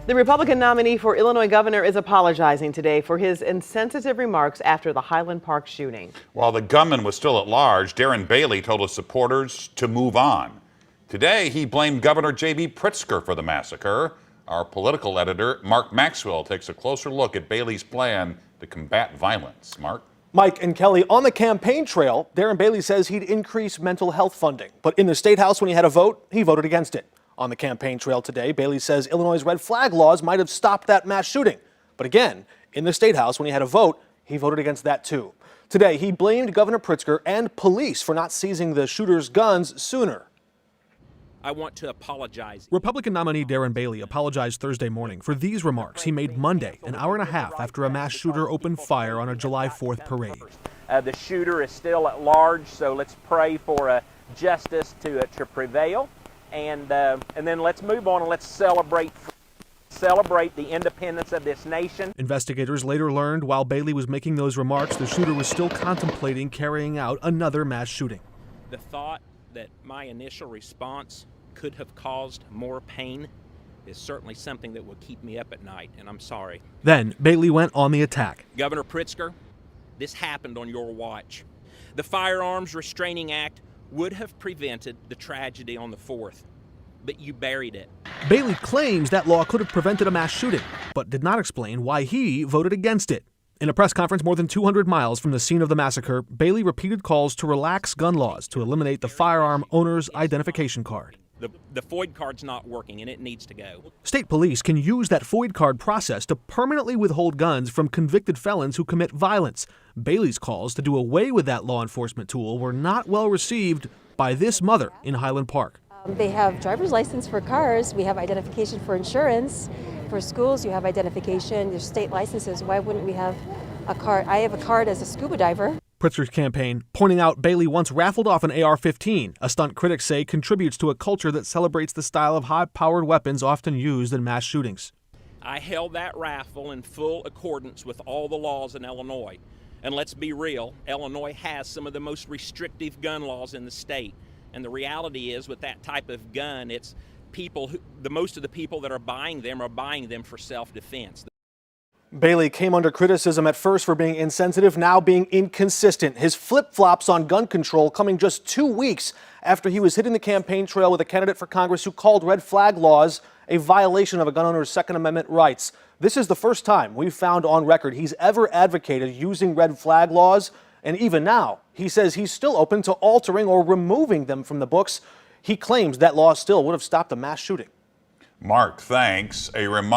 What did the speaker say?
The Republican nominee for Illinois governor is apologizing today for his insensitive remarks after the Highland Park shooting. While the gunman was still at large, Darren Bailey told his supporters to move on. Today, he blamed Governor J.B. Pritzker for the massacre. Our political editor, Mark Maxwell, takes a closer look at Bailey's plan to combat violence. Mark? Mike and Kelly, on the campaign trail, Darren Bailey says he'd increase mental health funding. But in the State House, when he had a vote, he voted against it. On the campaign trail today, Bailey says Illinois' red flag laws might have stopped that mass shooting. But again, in the State House, when he had a vote, he voted against that too. Today, he blamed Governor Pritzker and police for not seizing the shooter's guns sooner. I want to apologize. Republican nominee Darren Bailey apologized Thursday morning for these remarks he made Monday, an hour and a half after a mass shooter opened fire on a July 4th parade. The shooter is still at large, so let's pray for justice to prevail. And then let's move on and let's celebrate the independence of this nation. Investigators later learned while Bailey was making those remarks, the shooter was still contemplating carrying out another mass shooting. The thought that my initial response could have caused more pain is certainly something that will keep me up at night, and I'm sorry. Then Bailey went on the attack. Governor Pritzker, this happened on your watch. The Firearms Restraining Act would have prevented the tragedy on the 4th, but you buried it. Bailey claims that law could have prevented a mass shooting, but did not explain why he voted against it. In a press conference more than 200 miles from the scene of the massacre, Bailey repeated calls to relax gun laws to eliminate the firearm owner's identification card. The FOID card's not working, and it needs to go. State police can use that FOID card process to permanently withhold guns from convicted felons who commit violence. Bailey's calls to do away with that law enforcement tool were not well received by this mother in Highland Park. They have driver's license for cars. We have identification for insurance. For schools, you have identification. There's state licenses. Why wouldn't we have a card? I have a card as a scuba diver. Pritzker's campaign pointing out Bailey once raffled off an AR-15, a stunt critics say contributes to a culture that celebrates the style of high-powered weapons often used in mass shootings. I held that raffle in full accordance with all the laws in Illinois. And let's be real, Illinois has some of the most restrictive gun laws in the state. And the reality is, with that type of gun, it's most of the people that are buying them for self-defense. Bailey came under criticism at first for being insensitive, now being inconsistent. His flip-flops on gun control coming just 2 weeks after he was hitting the campaign trail with a candidate for Congress who called red flag laws a violation of a gun owner's Second Amendment rights. This is the first time we've found on record he's ever advocated using red flag laws, and even now, he says he's still open to altering or removing them from the books. He claims that law still would have stopped a mass shooting. Mark, thanks. A reminder